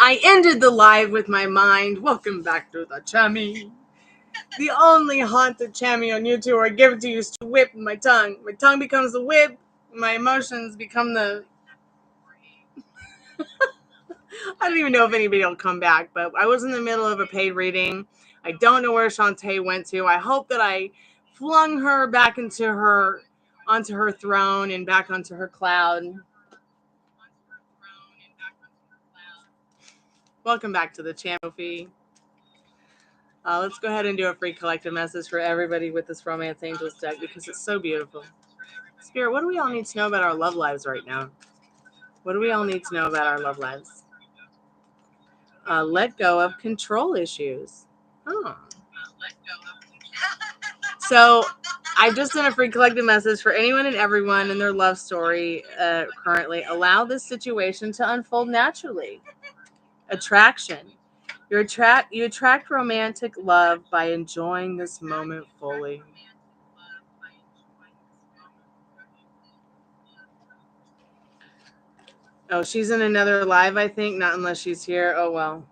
I ended the live with my mind. Welcome back to the Chammy. The only haunted Chammy on YouTube where I give it to you is to whip my tongue. My tongue becomes the whip. My emotions become the... I don't even know if anybody will come back, but I was in the middle of a paid reading. I don't know where Shantae went to. I hope that I flung her back onto her throne and back onto her cloud. Welcome back to the channel feed. Let's go ahead and do a free collective message for everybody with this Romance Angels deck because it's so beautiful. Spirit, what do we all need to know about our love lives right now? What do we all need to know about our love lives? Let go of control issues. Oh. So I just done a free collective message for anyone and everyone in their love story currently. Allow this situation to unfold naturally. Attraction. You attract romantic love by enjoying this moment fully. Oh, she's in another live, I think. Not unless she's here. Oh, well.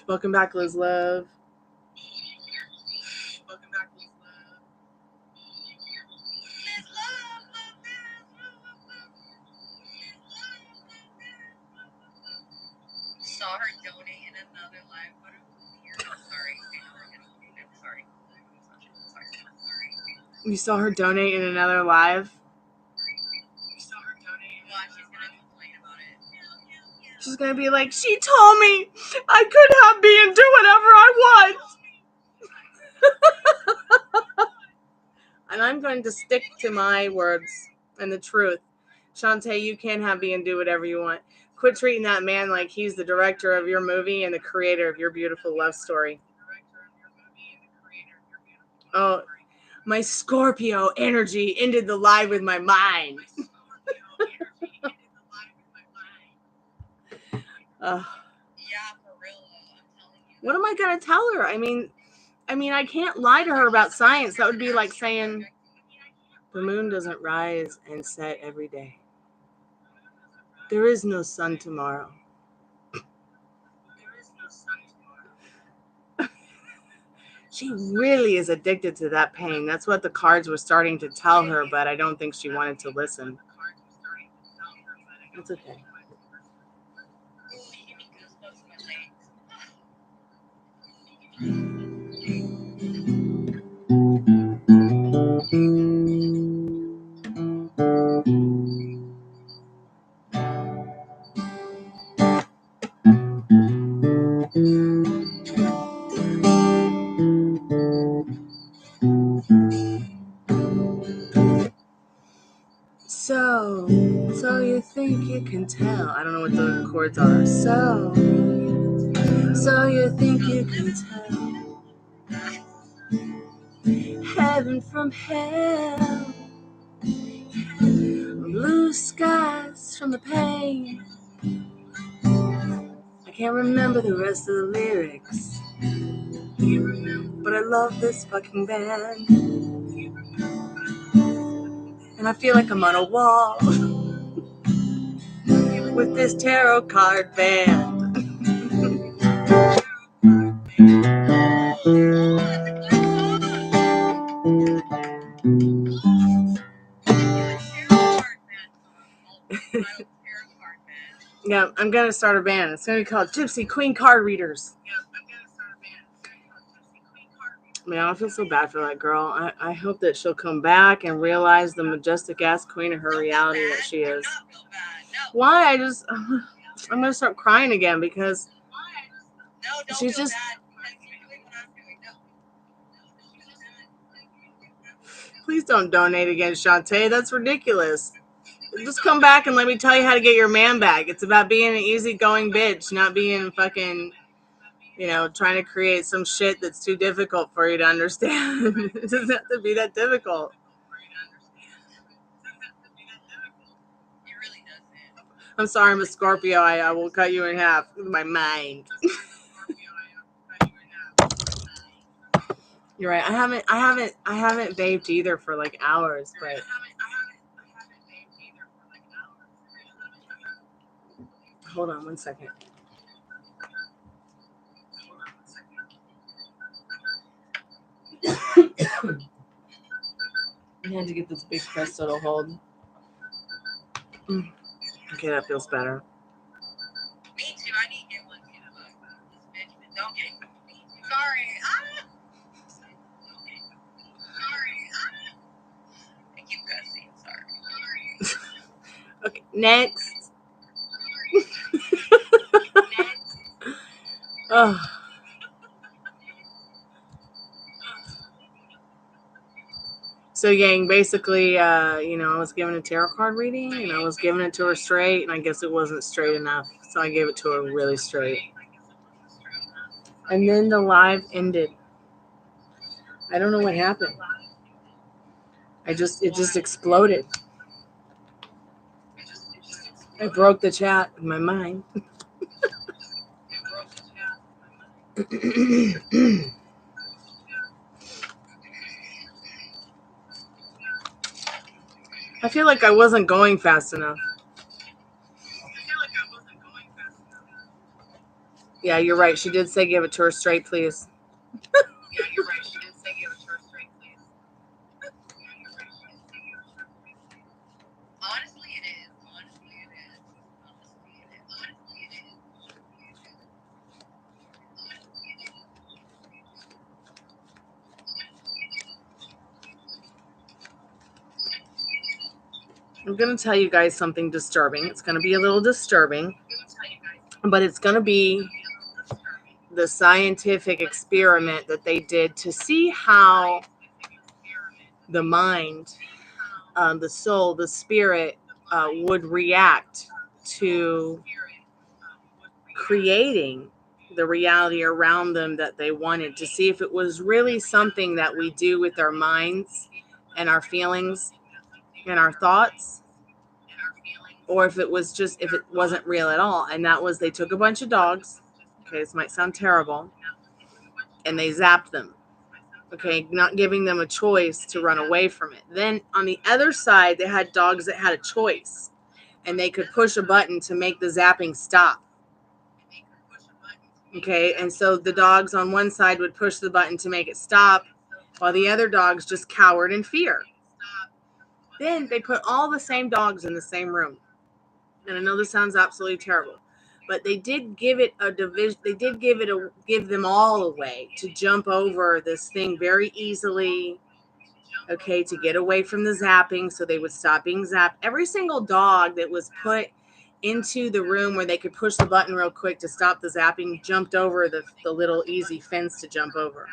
Welcome back, Liz Love. Saw her donate in another live. What are we here? Sorry. You saw her donate in another live? Well, she's gonna complain about it. She's going to be like, she told me I could have me and do whatever I want. And I'm going to stick to my words and the truth. Shantae, you can have me and do whatever you want. Quit treating that man like he's the director of your movie and the creator of your beautiful love story. Oh, my Scorpio energy ended the live with my mind. Yeah, for real. I'm telling you. What am I going to tell her? I mean, I can't lie to her about science. That would be like saying the moon doesn't rise and set every day. There is no sun tomorrow. She really is addicted to that pain. That's what the cards were starting to tell her, but I don't think she wanted to listen. It's okay. So you think you can tell. I don't know what the chords are. So you think you can tell heaven from hell, blue skies from the pain. I can't remember the rest of the lyrics, but I love this fucking band. And I feel like I'm on a wall with this tarot card band. Yeah, I'm going to start a band. It's going to be called Gypsy Queen Card Readers. Man, I feel so bad for that girl. I hope that she'll come back and realize the majestic-ass queen of her reality that she is. Why? I'm going to start crying again because she's just... Please don't donate again, Shantae. That's ridiculous. Just come back and let me tell you how to get your man back. It's about being an easygoing bitch, not being fucking, trying to create some shit that's too difficult for you to understand. It doesn't have to be that difficult. I'm sorry, I'm a Scorpio. I will cut you in half with my mind. You're right. I haven't vaped either for like hours, but hold on one second. I had to get this big crystal to hold. Okay, that feels better. Me too. I need to get one too. This bitch, but don't get me. Sorry. Sorry. I keep cussing. Sorry. Okay, next. Oh. So, gang, basically, I was given a tarot card reading, and I was giving it to her straight, and I guess it wasn't straight enough, so I gave it to her really straight. And then the live ended. I don't know what happened. It just exploded. I broke the chat in my mind. I feel like I wasn't going fast enough. Yeah, you're right. She did say give it to her straight, please. Honestly, it is. I'm going to tell you guys something disturbing. It's going to be a little disturbing, but it's going to be the scientific experiment that they did to see how the mind, the soul, the spirit would react to creating the reality around them that they wanted, to see if it was really something that we do with our minds and our feelings and our thoughts, or if it wasn't real at all. And that was, they took a bunch of dogs. Okay, this might sound terrible. And they zapped them. Okay, not giving them a choice to run away from it. Then on the other side, they had dogs that had a choice, and they could push a button to make the zapping stop. Okay, and so the dogs on one side would push the button to make it stop, while the other dogs just cowered in fear. Then they put all the same dogs in the same room. And I know this sounds absolutely terrible, but they did give it a division. They did give them all a way to jump over this thing very easily. Okay, to get away from the zapping, so they would stop being zapped. Every single dog that was put into the room where they could push the button real quick to stop the zapping jumped over the little easy fence to jump over.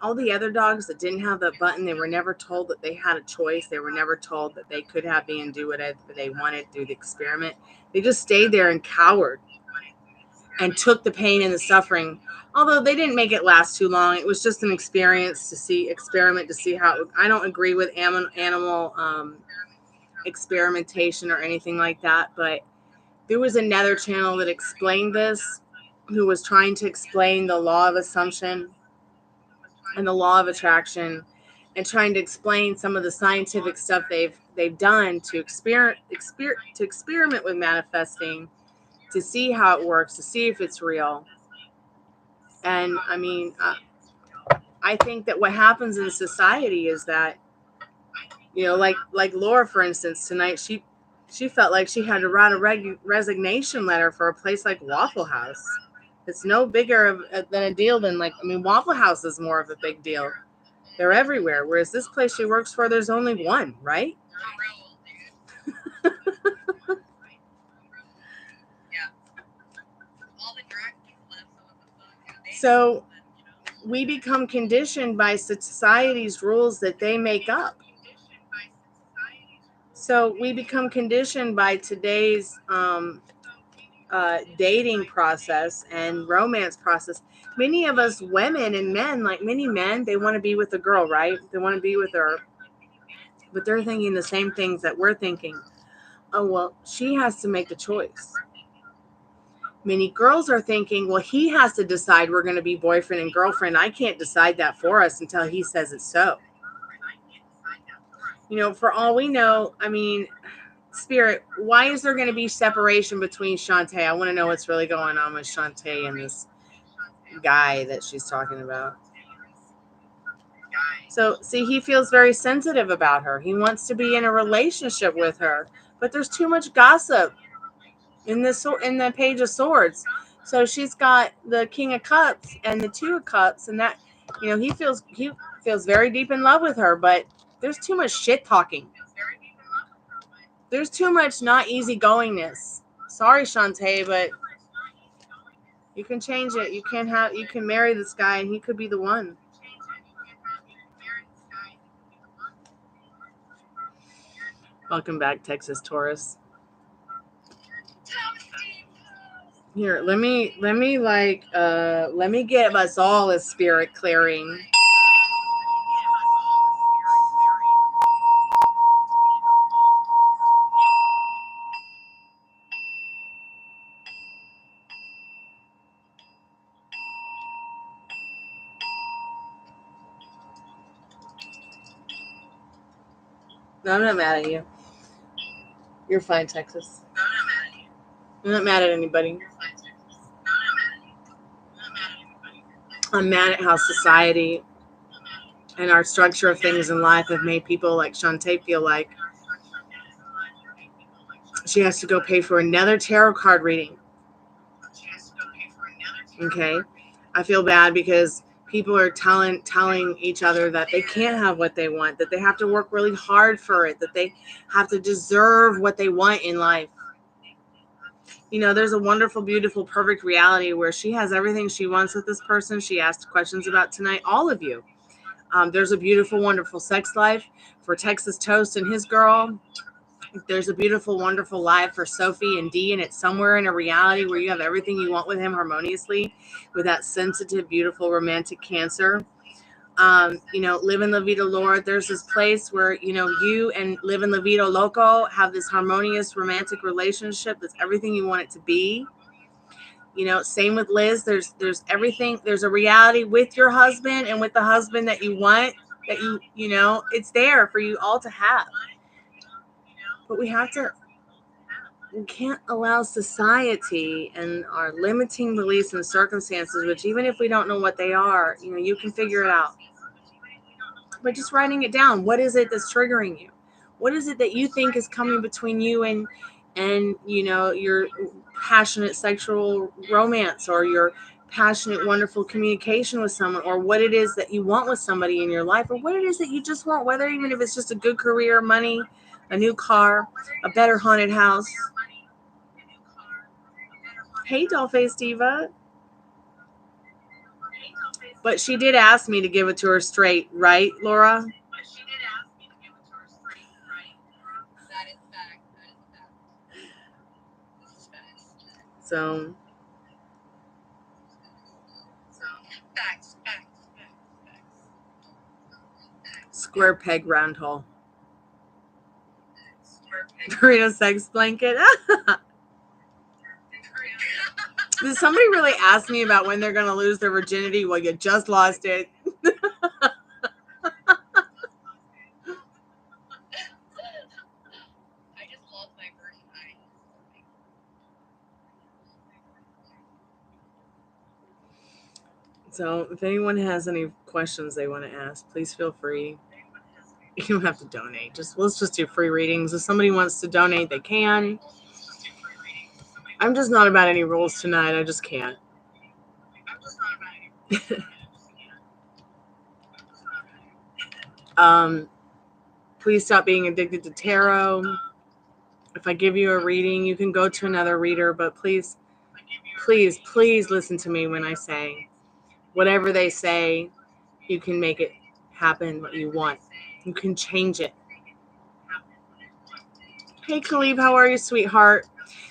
All the other dogs that didn't have the button, they were never told that they had a choice. They were never told that they could have and do whatever they wanted through the experiment. They just stayed there and cowered and took the pain and the suffering. Although they didn't make it last too long. It was just an experiment to see how. I don't agree with animal experimentation or anything like that, but there was another channel that explained this, who was trying to explain the law of assumption and the law of attraction, and trying to explain some of the scientific stuff they've done to experiment with manifesting, to see how it works, to see if it's real. And I mean, I think that what happens in society is that, like Laura, for instance, tonight, she felt like she had to write a resignation letter for a place like Waffle House. It's no bigger than a deal than Waffle House is more of a big deal. They're everywhere. Whereas this place she works for, there's only one, right? So we become conditioned by society's rules that they make up. So we become conditioned by today's dating process and romance process. Many of us women and men, like many men, they want to be with a girl, right? They want to be with her, but they're thinking the same things that we're thinking. Oh, well, she has to make the choice. Many girls are thinking, well, he has to decide we're going to be boyfriend and girlfriend. I can't decide that for us until he says it's so. You know, for all we know, I mean, Spirit, why is there going to be separation between Shantae? I want to know what's really going on with Shantae and this guy that she's talking about. So, see, he feels very sensitive about her. He wants to be in a relationship with her, but there's too much gossip in the Page of Swords. So she's got the King of Cups and the Two of Cups, and that, you know, he feels very deep in love with her, but there's too much shit talking. There's too much not easygoingness. Sorry, Shantae, but you can change it. You can marry this guy, and he could be the one. Welcome back, Texas Taurus. Here, let me get us all a spirit clearing. No, I'm not mad at you. You're fine, Texas. No, I'm not mad at you. I'm not mad at anybody. You're fine, Texas. No, I'm not mad at you. I'm not mad at anybody. I'm mad at how society and our structure of things in life have made people like Shantae feel like she has to go pay for another tarot card reading. Okay? I feel bad because people are telling each other that they can't have what they want, that they have to work really hard for it, that they have to deserve what they want in life. You know, there's a wonderful, beautiful, perfect reality where she has everything she wants with this person she asked questions about tonight, all of you. There's a beautiful, wonderful sex life for Texas Toast and his girl. There's a beautiful, wonderful life for Sophie and Dee, and it's somewhere in a reality where you have everything you want with him harmoniously with that sensitive, beautiful, romantic Cancer. You know, Live in La Vida Lord, there's this place where, you know, you and Live in La Vida Loco have this harmonious, romantic relationship that's everything you want it to be. You know, same with Liz. There's everything. There's a reality with your husband and with the husband that you want, that you know, it's there for you all to have. But we can't allow society and our limiting beliefs and circumstances, which even if we don't know what they are, you know, you can figure it out. But just writing it down. What is it that's triggering you? What is it that you think is coming between you and you know, your passionate sexual romance, or your passionate, wonderful communication with someone, or what it is that you want with somebody in your life, or what it is that you just want, whether even if it's just a good career, money, a new car, a better haunted house. Hey, Dollface Diva. But she did ask me to give it to her straight, right, Laura? That is fact. So, Facts. square peg, round hole. Burrito sex blanket. Did somebody really ask me about when they're going to lose their virginity? Well, you just lost it. I just lost my virgin eye. So if anyone has any questions they want to ask, please feel free. You don't have to donate. Let's just do free readings. If somebody wants to donate, they can. I'm just not about any rules tonight. I just can't. Please stop being addicted to tarot. If I give you a reading, you can go to another reader, but please listen to me when I say whatever they say, you can make it happen what you want. You can change it. Hey, Khalib, how are you, sweetheart?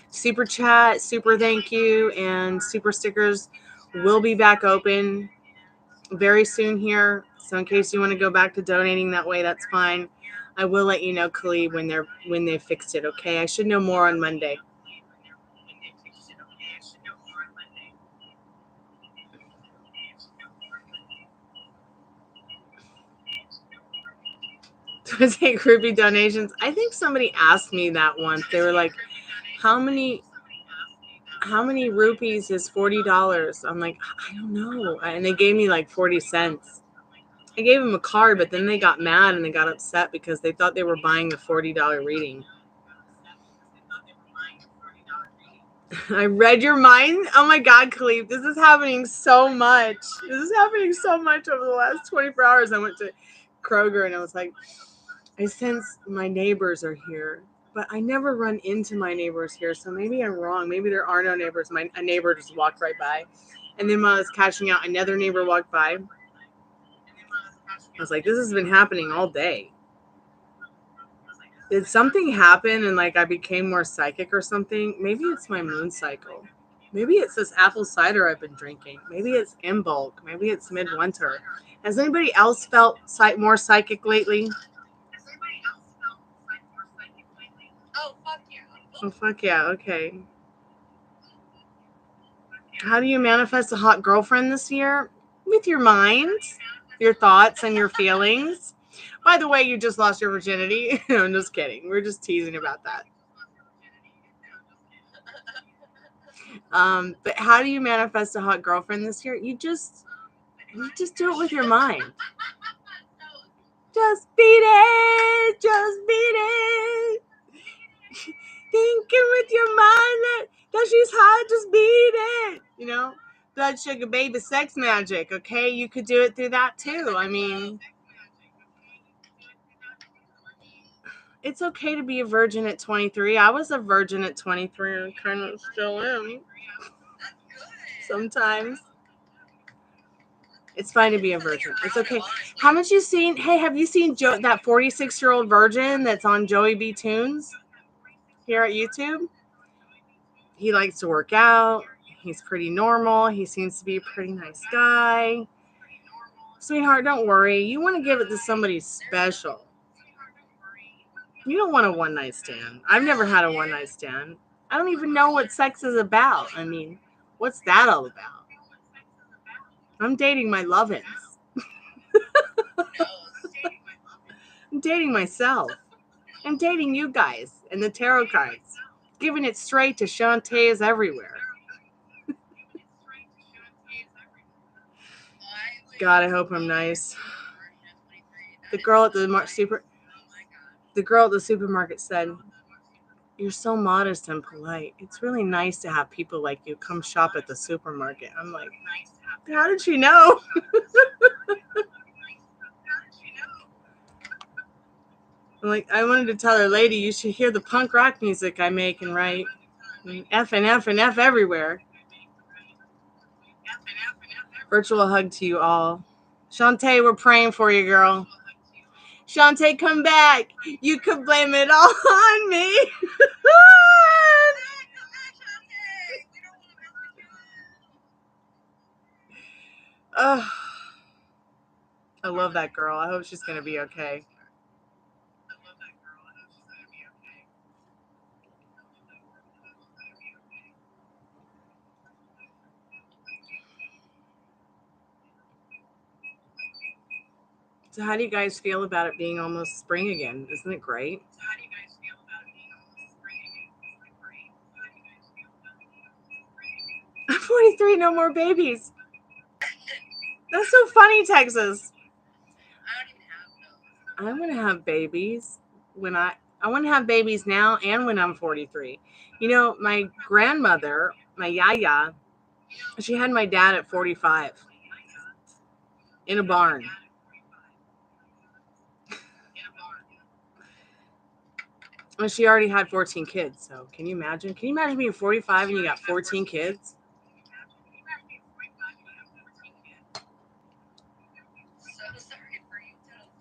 Super chat, super thank you, and super stickers will be back open very soon here. So in case you want to go back to donating that way, that's fine. I will let you know, Khalib, when they fixed it, okay? I should know more on Monday. Do I take groupie donations? I think somebody asked me that once. They were like, how many rupees is $40? I'm like, I don't know. And they gave me like 40 cents. I gave them a card, but then they got mad and they got upset because they thought they were buying the $40 reading. I read your mind? Oh my God, Khalif, this is happening so much. This is happening so much over the last 24 hours. I went to Kroger and I was like, I sense my neighbors are here, but I never run into my neighbors here, so maybe I'm wrong. Maybe there are no neighbors. A neighbor just walked right by. And then while I was cashing out, another neighbor walked by. I was like, this has been happening all day. Did something happen and like I became more psychic or something? Maybe it's my moon cycle. Maybe it's this apple cider I've been drinking. Maybe it's in bulk. Maybe it's midwinter. Has anybody else felt more psychic lately? Oh, fuck yeah. Oh, fuck yeah. Okay. How do you manifest a hot girlfriend this year? With your mind, your thoughts, and your feelings. By the way, you just lost your virginity. No, I'm just kidding. We're just teasing about that. But how do you manifest a hot girlfriend this year? You just do it with your mind. Just beat it. Just beat it. Thinking with your mind that she's hot, just beat it. You know, blood sugar baby sex magic. Okay, you could do it through that too. I mean, it's okay to be a virgin at 23. I was a virgin at 23 and kind of still am. Sometimes. It's fine to be a virgin. It's okay. How much you seen? Hey, have you seen that 46-year-old virgin that's on Joey B. Tunes here at YouTube? He likes to work out. He's pretty normal. He seems to be a pretty nice guy. Sweetheart, don't worry. You want to give it to somebody special. You don't want a one-night stand. I've never had a one-night stand. I don't even know what sex is about. I mean, what's that all about? I'm dating my love-ins. I'm dating myself. I'm dating you guys and the tarot cards. Giving it straight to Shantae's everywhere. God, I hope I'm nice. The girl at the supermarket said, "You're so modest and polite. It's really nice to have people like you come shop at the supermarket." I'm like, how did she know? I'm like, I wanted to tell her, lady, you should hear the punk rock music I make and write. I mean, F and F and F everywhere. Virtual hug to you all. Shantae, we're praying for you, girl. Shantae, come back. You could blame it all on me. Oh, I love that girl. I hope she's going to be okay. So how do you guys feel about it being almost spring again? Isn't it great? I'm 43, no more babies. That's so funny, Texas. I'm going to have babies when I want to have babies now and when I'm 43. You know, my grandmother, my yaya, she had my dad at 45 in a barn. Well, she already had 14 kids, so can you imagine? Can you imagine being 45 and you got 14 kids?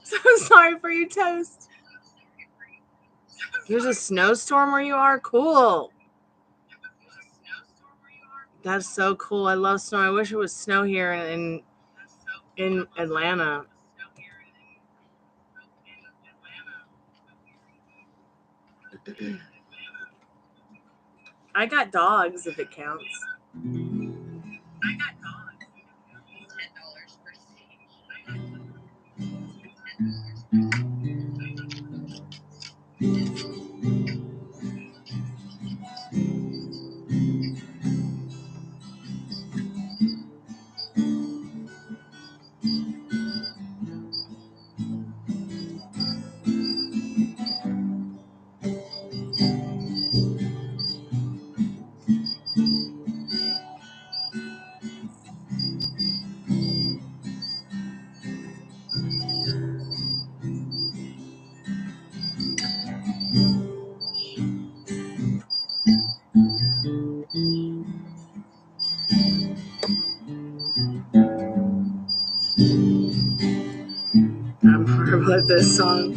So sorry for you, Toast. There's a snowstorm where you are? Cool. That's so cool. I love snow. I wish it was snow here in Atlanta. I got dogs if it counts. I got dogs. $10 per seat. love this song.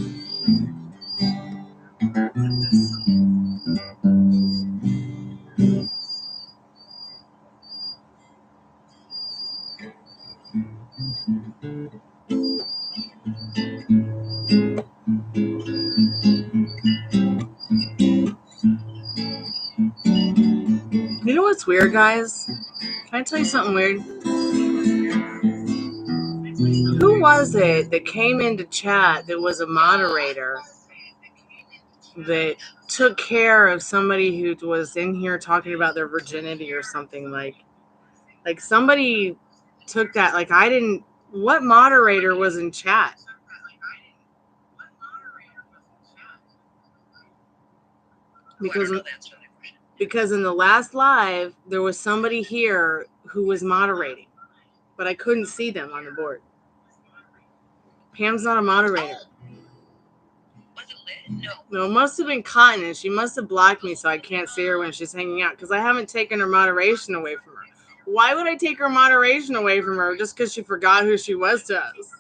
You know what's weird, guys? Can I tell you something weird? Who was it that came into chat that was a moderator that took care of somebody who was in here talking about their virginity or something? Like somebody took that. Like, I didn't. What moderator was in chat? Because in the last live, there was somebody here who was moderating, but I couldn't see them on the board. Pam's not a moderator. No, it must have been Cotton, and she must have blocked me so I can't see her when she's hanging out, because I haven't taken her moderation away from her. Why would I take her moderation away from her just because she forgot who she was to us?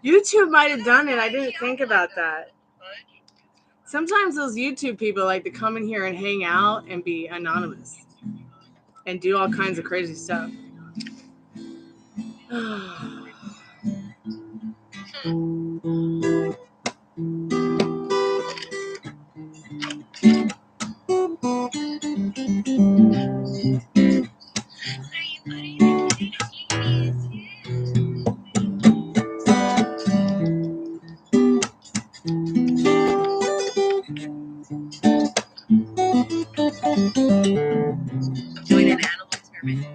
YouTube might have done it. I didn't think about that. Sometimes those YouTube people like to come in here and hang out and be anonymous and do all kinds of crazy stuff. Doing an animal experiment.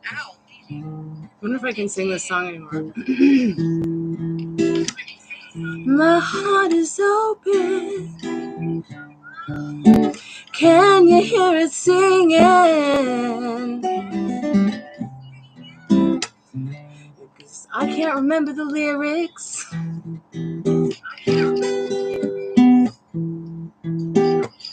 Ow. I wonder if I can sing this song anymore. My heart is open. Can you hear it singing? I can't remember the lyrics.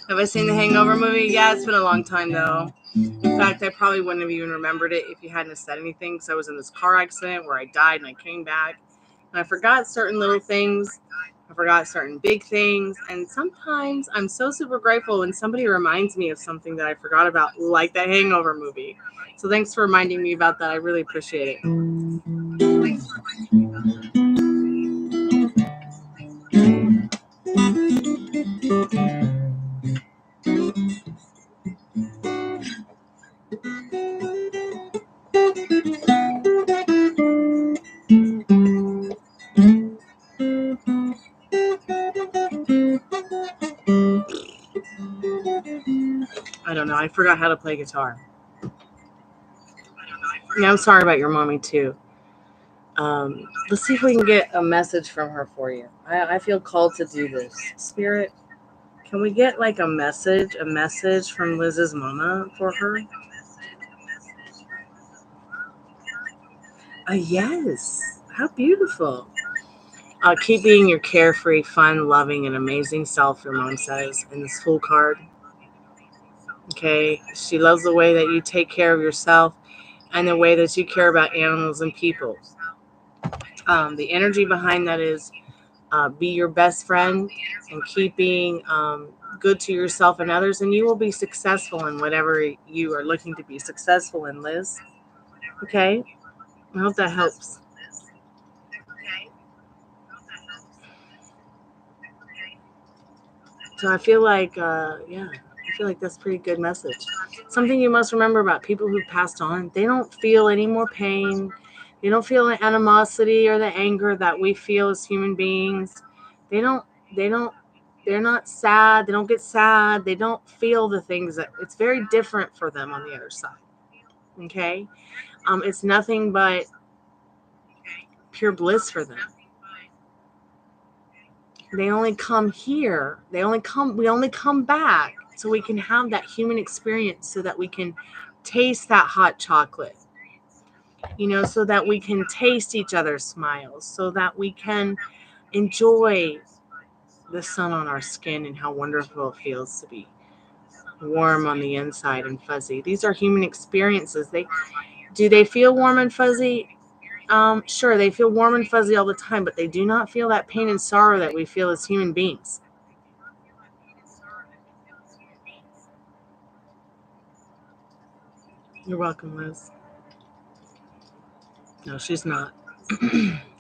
Have I seen the Hangover movie? Yeah, it's been a long time though. In fact, I probably wouldn't have even remembered it if you hadn't said anything, because I was in this car accident where I died and I came back. And I forgot certain little things. I forgot certain big things. And sometimes I'm so super grateful when somebody reminds me of something that I forgot about, like that Hangover movie. So thanks for reminding me about that. I really appreciate it. I don't know. I forgot how to play guitar. Yeah, I'm sorry about your mommy too. Let's see if we can get a message from her for you. I feel called to do this. Spirit, can we get like a message from Liz's mama for her? Yes. How beautiful. Keep being your carefree, fun, loving, and amazing self, your mom says in this Fool card. Okay. She loves the way that you take care of yourself and the way that you care about animals and people. The energy behind that is be your best friend and keep being good to yourself and others, and you will be successful in whatever you are looking to be successful in, Liz. Okay? I hope that helps. So I feel like, I feel like that's a pretty good message. Something you must remember about people who passed on, they don't feel any more pain. They don't feel the animosity or the anger that we feel as human beings. They're not sad. They don't get sad. They don't feel the things that, it's very different for them on the other side. Okay? It's nothing but pure bliss for them. They only come here. We only come back so we can have that human experience, so that we can taste that hot chocolate. So that we can taste each other's smiles, so that we can enjoy the sun on our skin and how wonderful it feels to be warm on the inside and fuzzy. These are human experiences. Do they feel warm and fuzzy? Sure, they feel warm and fuzzy all the time, but they do not feel that pain and sorrow that we feel as human beings. You're welcome, Liz. No, she's not.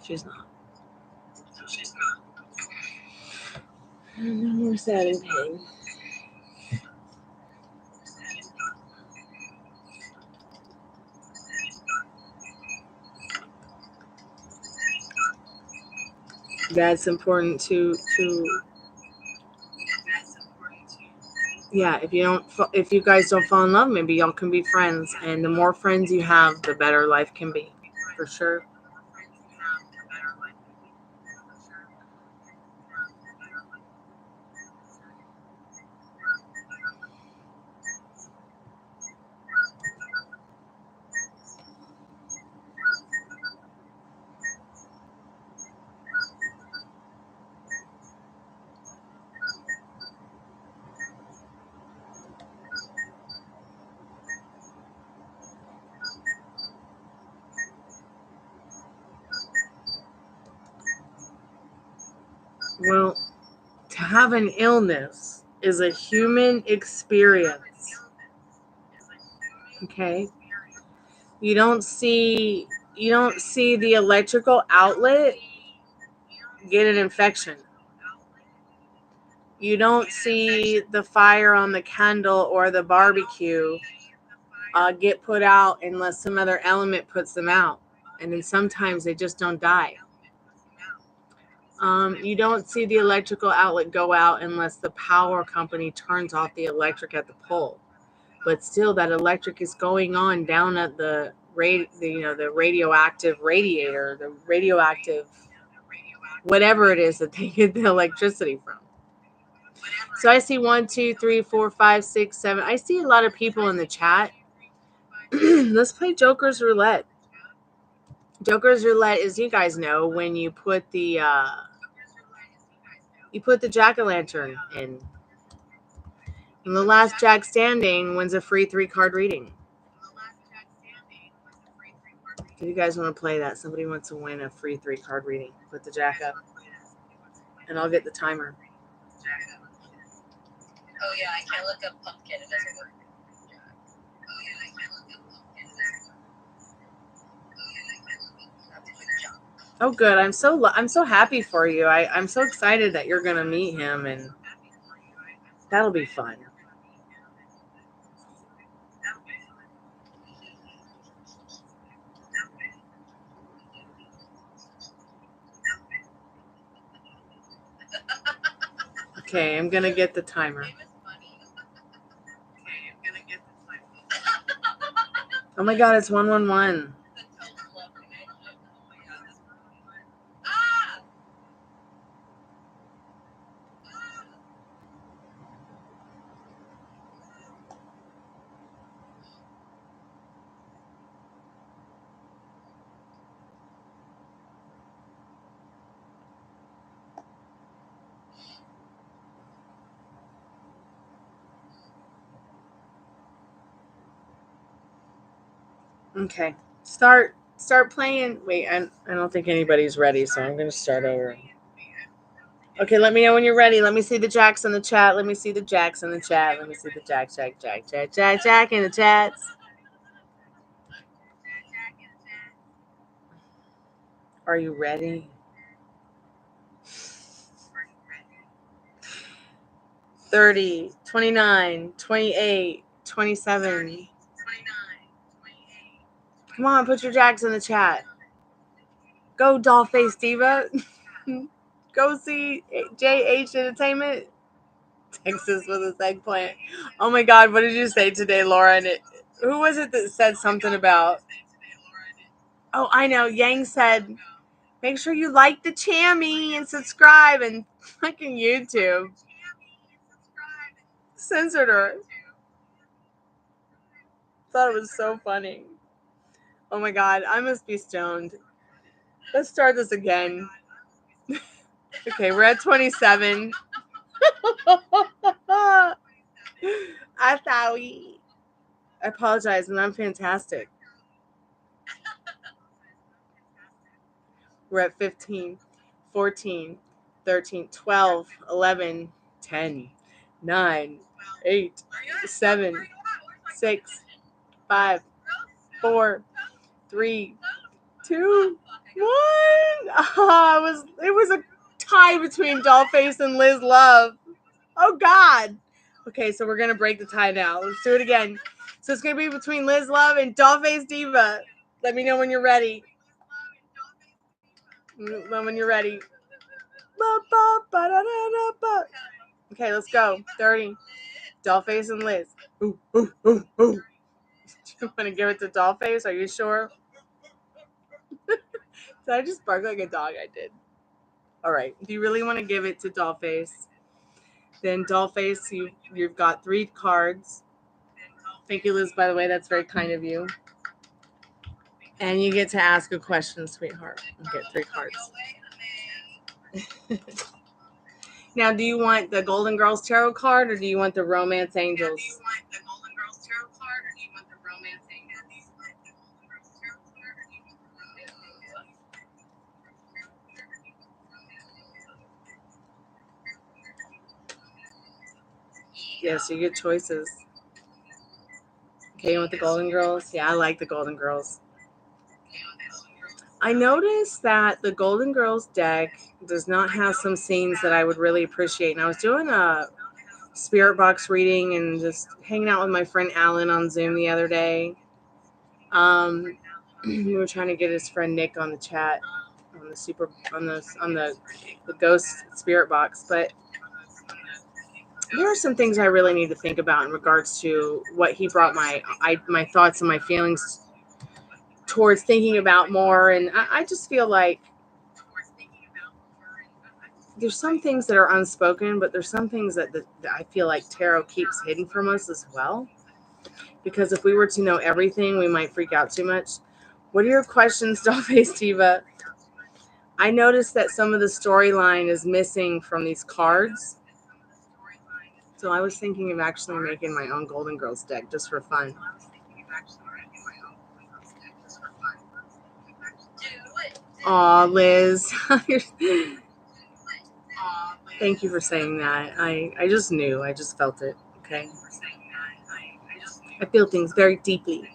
She's not. No more sad and pain. That's important to yeah, if you guys don't fall in love, maybe y'all can be friends, and the more friends you have, the better life can be, for sure. Well, to have an illness is a human experience. Okay? You don't see the electrical outlet get an infection. You don't see the fire on the candle or the barbecue get put out unless some other element puts them out. And then sometimes they just don't die. You don't see the electrical outlet go out unless the power company turns off the electric at the pole. But still, that electric is going on down at the radioactive radiator, the radioactive whatever it is that they get the electricity from. So I see 1, 2, 3, 4, 5, 6, 7. I see a lot of people in the chat. Let's play Joker's Roulette. Joker's Roulette, as you guys know, when you put the jack-o'-lantern in. And the last Jack standing wins a free 3-card reading. If you guys want to play that, somebody wants to win a free 3-card reading. Put the jack up. And I'll get the timer. Oh yeah, I can't look up pumpkin. It doesn't work. Oh yeah, I can't look up pumpkin. It doesn't work. Oh, good. I'm so happy for you. I'm so excited that you're gonna meet him, and that'll be fun. Okay, I'm gonna get the timer. Oh my God, it's 111. Okay, start playing. Wait, I don't think anybody's ready, so I'm gonna start over. Okay, let me know when you're ready. Let me see the jacks in the chat. Let me see the jacks in the chat. Let me see the jack in the chats. Are you ready? 30, 29, 28, 27. Come on, put your jacks in the chat. Go, Dollface Diva. Go see JH Entertainment. Texas with his eggplant. Oh my God, what did you say today, Laura? Who was it that said something about? Oh, I know. Yang said, make sure you like the chammy and subscribe, and fucking YouTube censored her. Thought it was so funny. Oh my God, I must be stoned. Let's start this again. Okay, we're at 27. I apologize, and I'm fantastic. We're at 15, 14, 13, 12, 11, 10, 9, 8, 7, 6, 5, 4, 3, 2, 1. Oh, it was a tie between Dollface and Liz Love. Oh, God. Okay, so we're going to break the tie now. Let's do it again. So it's going to be between Liz Love and Dollface Diva. Let me know when you're ready. When you're ready. Okay, let's go. 30. Dollface and Liz. Ooh, ooh, ooh, ooh. Do you want to give it to Dollface? Are you sure? Did I just bark like a dog? I did. All right. Do you really want to give it to Dollface? Then Dollface, you've got 3 cards. Thank you, Liz, by the way. That's very kind of you. And you get to ask a question, sweetheart. You get 3 cards. Now, do you want the Golden Girls Tarot card or do you want the Romance Angels? Yes, you get choices. Okay, you want the Golden Girls? Yeah, I like the Golden Girls. I noticed that the Golden Girls deck does not have some scenes that I would really appreciate. And I was doing a spirit box reading and just hanging out with my friend Alan on Zoom the other day. We were trying to get his friend Nick on the chat on the ghost spirit box, but there are some things I really need to think about in regards to what he brought my thoughts and my feelings towards thinking about more. And I just feel like there's some things that are unspoken, but there's some things that I feel like tarot keeps hidden from us as well. Because if we were to know everything, we might freak out too much. What are your questions, Dollface Diva? I noticed that some of the storyline is missing from these cards. So I was thinking of actually making my own Golden Girls deck just for fun. Aw, Liz. Thank you for saying that. I just knew. I just felt it. Okay. I feel things very deeply.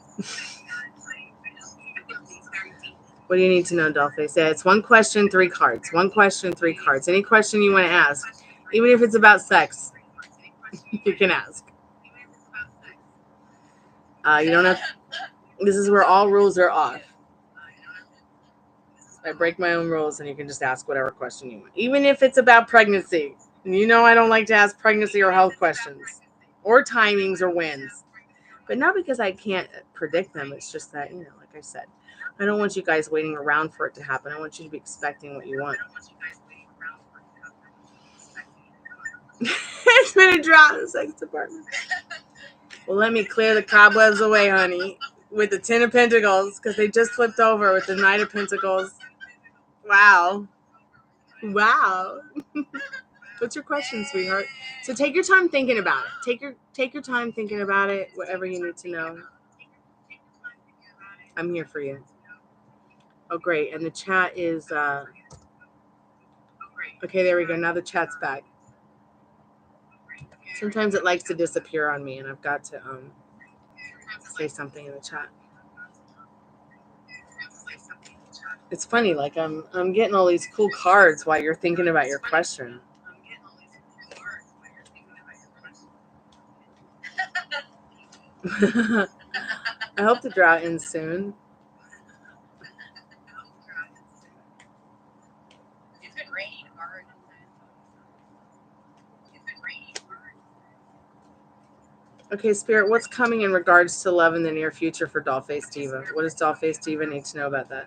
What do you need to know, Dollface? Yeah, it's 1 question, 3 cards. 1 question, 3 cards. Any question you want to ask, even if it's about sex, you can ask. You don't have. This is where all rules are off. I break my own rules, and you can just ask whatever question you want, even if it's about pregnancy. And you know I don't like to ask pregnancy or health questions, or timings or wins, but not because I can't predict them. It's just that, like I said, I don't want you guys waiting around for it to happen. I want you to be expecting what you want. It's been a drought in the sex department. Well, let me clear the cobwebs away, honey, with the 10 of Pentacles, because they just flipped over with the Knight of Pentacles. Wow. What's your question, sweetheart? So take your time thinking about it. Take your time thinking about it, whatever you need to know. I'm here for you. Oh, great. And the chat is okay, there we go. Now the chat's back. Sometimes it likes to disappear on me, and I've got to say something in the chat. It's funny, like I'm getting all these cool cards while you're thinking about your question. I hope the drought ends soon. It's been raining hard. Okay, Spirit, what's coming in regards to love in the near future for Dollface Diva? What does Dollface Diva need to know about that?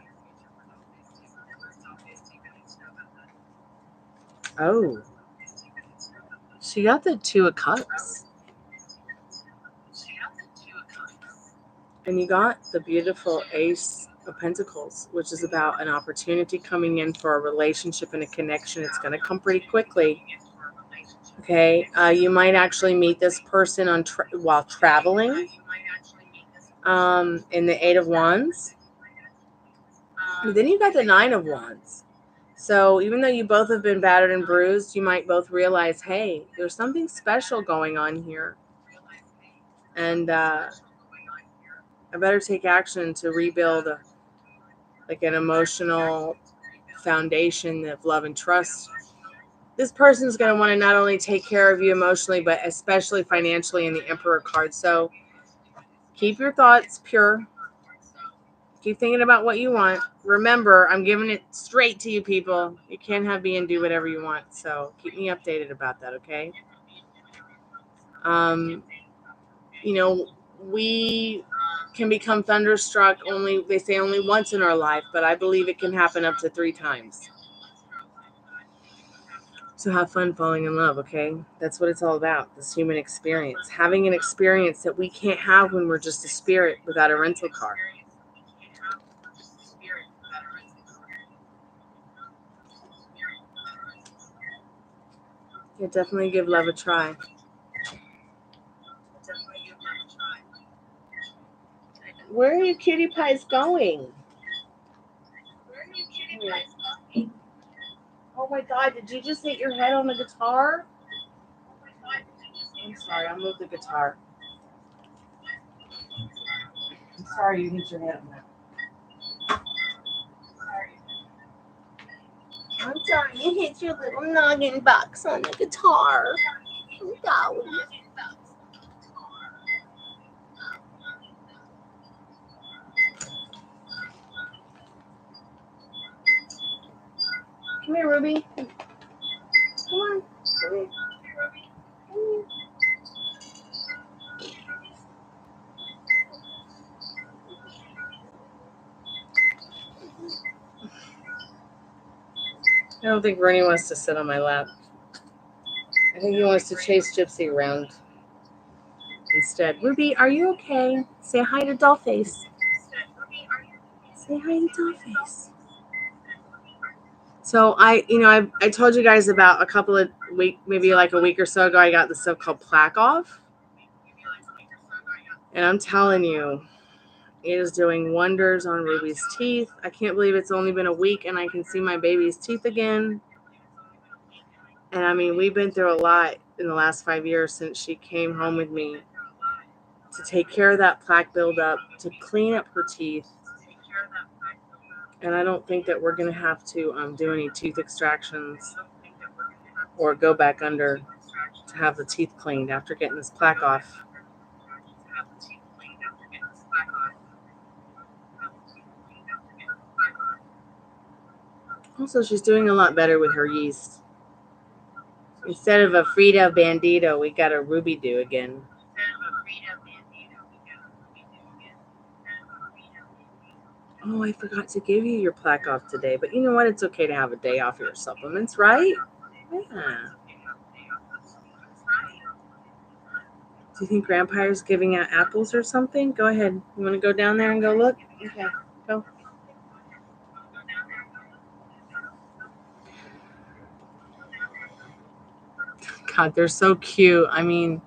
Oh. She got the 2 of Cups. And you got the beautiful Ace of Pentacles, which is about an opportunity coming in for a relationship and a connection. It's going to come pretty quickly. Okay, you might actually meet this person on while traveling. In the 8 of Wands. And then you got the 9 of Wands. So even though you both have been battered and bruised, you might both realize, hey, there's something special going on here. And I better take action to rebuild like an emotional foundation of love and trust. This person's going to want to not only take care of you emotionally, but especially financially in the Emperor card. So keep your thoughts pure. Keep thinking about what you want. Remember, I'm giving it straight to you people. You can't have me and do whatever you want. So keep me updated about that, okay? You know, we can become thunderstruck they say only once in our life, but I believe it can happen up to 3 times. So have fun falling in love, okay? That's what it's all about, this human experience. Having an experience that we can't have when we're just a spirit without a rental car. Yeah, definitely give love a try. Where are you cutie pies going? Oh my God, did you just hit your head on the guitar? I'm sorry, I'll move the guitar. I'm sorry you hit your head on that. I'm sorry you hit your little noggin box on the guitar. I'm sorry. Come here, Ruby. Come on. Come here. Come here. I don't think Bernie wants to sit on my lap. I think he wants to chase Gypsy around instead. Ruby, are you okay? Say hi to Dollface. Say hi to Dollface. So I told you guys about a couple of maybe like a week or so ago, I got this stuff called plaque off. And I'm telling you, it is doing wonders on Ruby's teeth. I can't believe it's only been a week and I can see my baby's teeth again. And I mean, we've been through a lot in the last 5 years since she came home with me to take care of that plaque buildup, to clean up her teeth. And I don't think that we're going to have to do any tooth extractions or go back under to have the teeth cleaned after getting this plaque off. Also, she's doing a lot better with her yeast. Instead of a Frida Bandito, we got a Ruby do again. Oh, I forgot to give you your plaque off today. But you know what? It's okay to have a day off your supplements, right? Yeah. Do you think Grandpa's giving out apples or something? Go ahead. You want to go down there and go look? Okay, go. God, they're so cute. I mean,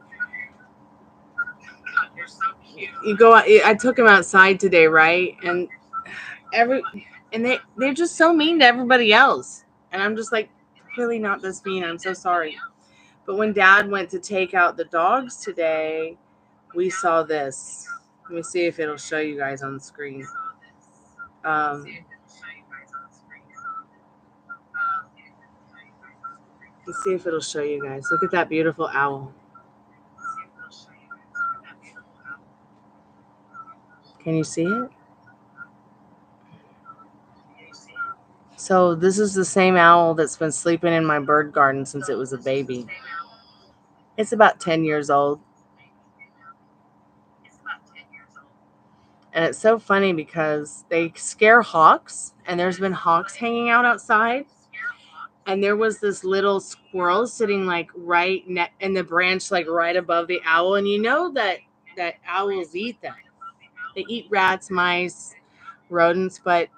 you go out, I took them outside today, right? And they're just so mean to everybody else. And I'm just like, really not this mean. I'm so sorry. But when Dad went to take out the dogs today, we saw this. Let me see if it'll show you guys on the screen. Let's see if it'll show you guys. Look at that beautiful owl. Can you see it? So this is the same owl that's been sleeping in my bird garden since it was a baby. It's about 10 years old. And it's so funny because they scare hawks, and there's been hawks hanging out outside. And there was this little squirrel sitting like right in the branch, like right above the owl. And you know that owls eat them. They eat rats, mice, rodents, but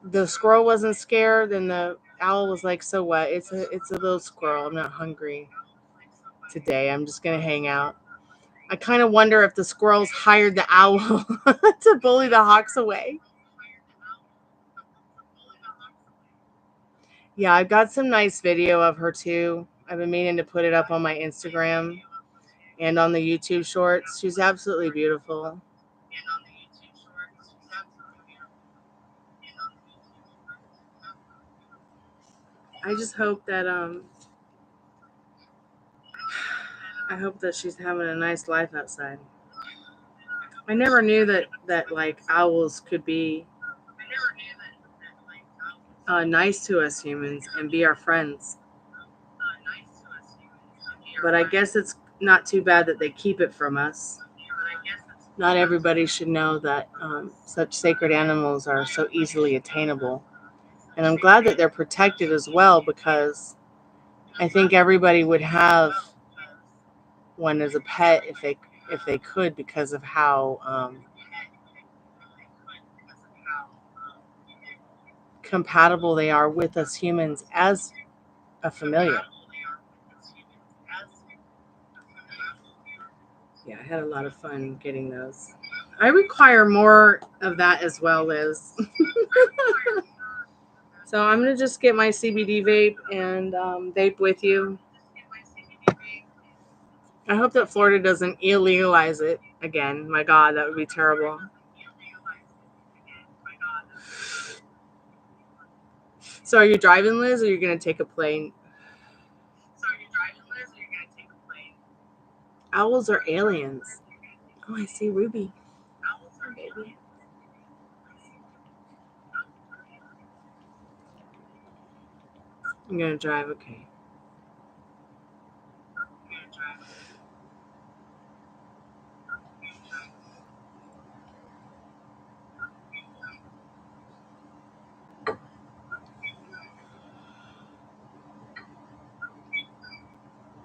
the squirrel wasn't scared, and the owl was like, "So what? It's a little squirrel. I'm not hungry today. I'm just gonna hang out." I kind of wonder if the squirrels hired the owl to bully the hawks away. Yeah, I've got some nice video of her too. I've been meaning to put it up on my Instagram and on the YouTube shorts. She's absolutely beautiful. I just hope that I hope that she's having a nice life outside. I never knew that like owls could be nice to us humans and be our friends. But I guess it's not too bad that they keep it from us. Not everybody should know that such sacred animals are so easily attainable. And I'm glad that they're protected as well, because I think everybody would have one as a pet if they could, because of how compatible they are with us humans as a familiar. Yeah, I had a lot of fun getting those. I require more of that as well, Liz. So I'm going to just get my CBD vape and vape with you. I hope that Florida doesn't illegalize it again. My God, that would be terrible. So are you driving, Liz, or are you going to take a plane? Owls are aliens. Oh, I see Ruby. Baby. I'm going to drive, okay.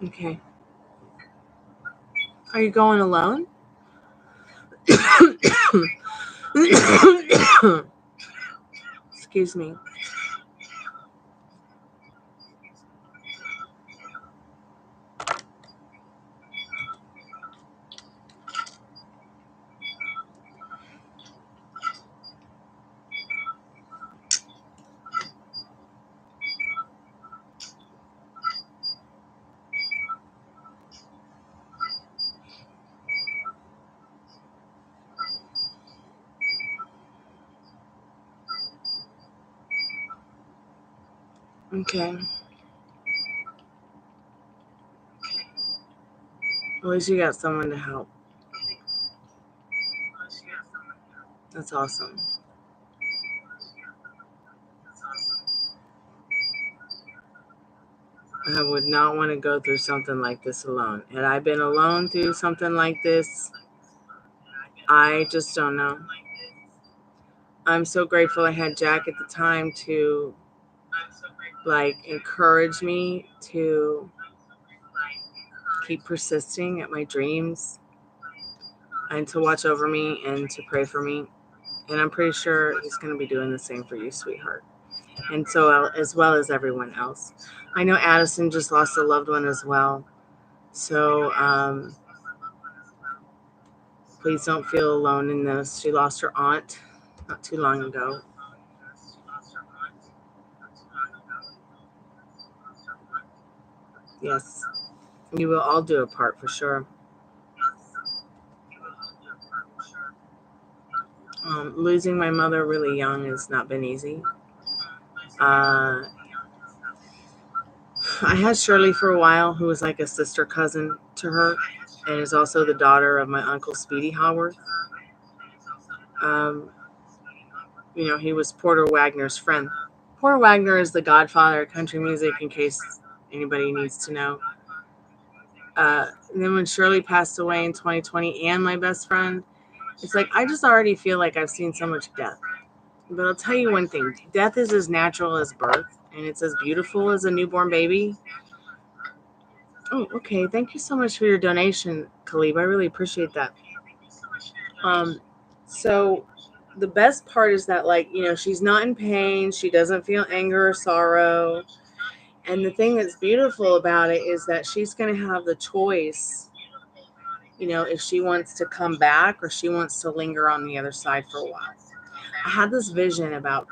Okay. Are you going alone? Excuse me. Okay. At least you got someone to help. That's awesome. I would not want to go through something like this alone. Had I been alone through something like this, I just don't know. I'm so grateful I had Jack at the time to like encourage me to keep persisting at my dreams and to watch over me and to pray for me. And I'm pretty sure he's going to be doing the same for you, sweetheart. And so, as well as everyone else. I know Addison just lost a loved one as well. So, please don't feel alone in this. She lost her aunt not too long ago. Yes, we will all do a part for sure. Losing my mother really young has not been easy. I had Shirley for a while, who was like a sister cousin to her, and is also the daughter of my uncle Speedy Haworth. You know, he was Porter Wagner's friend. Porter Wagner is the godfather of country music, in case anybody needs to know. And then when Shirley passed away in 2020, and my best friend, it's like I just already feel like I've seen so much death. But I'll tell you one thing. Death is as natural as birth, and it's as beautiful as a newborn baby. Oh, okay. Thank you so much for your donation, Khalib. I really appreciate that. So the best part is that, like, you know, she's not in pain. She doesn't feel anger or sorrow. And the thing that's beautiful about it is that she's going to have the choice, you know, if she wants to come back or she wants to linger on the other side for a while. I had this vision about,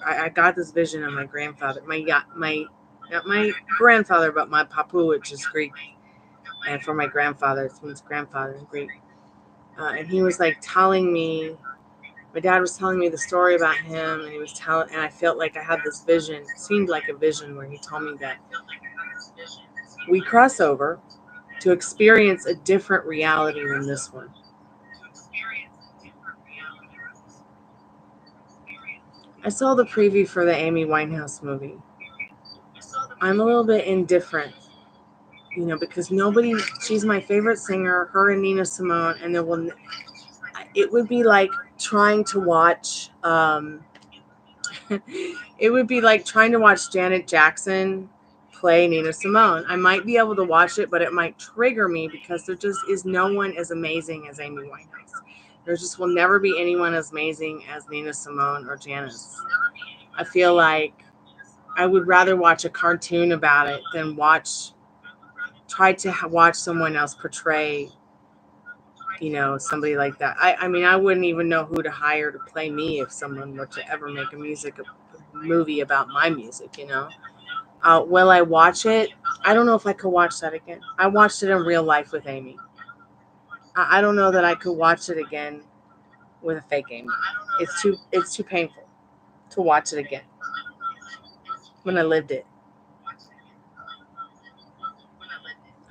I got this vision of my grandfather, not my grandfather, but my papu, which is Greek. And for my grandfather, it means grandfather in Greek. And he was like telling me, my dad was telling me the story about him, and he was telling, and I felt like I had this vision. It seemed like a vision where he told me that we cross over to experience a different reality than this one. I saw the preview for the Amy Winehouse movie. I'm a little bit indifferent, you know, because she's my favorite singer, her and Nina Simone, and it would be like trying to watch, it would be like trying to watch Janet Jackson play Nina Simone. I might be able to watch it, but it might trigger me because there just is no one as amazing as Amy Winehouse. There just will never be anyone as amazing as Nina Simone or Janice. I feel like I would rather watch a cartoon about it than try to watch someone else portray, you know, somebody like that. I mean, I wouldn't even know who to hire to play me if someone were to ever make a movie about my music, you know. Will I watch it? I don't know if I could watch that again. I watched it in real life with Amy. I don't know that I could watch it again with a fake Amy. It's too painful to watch it again when I lived it.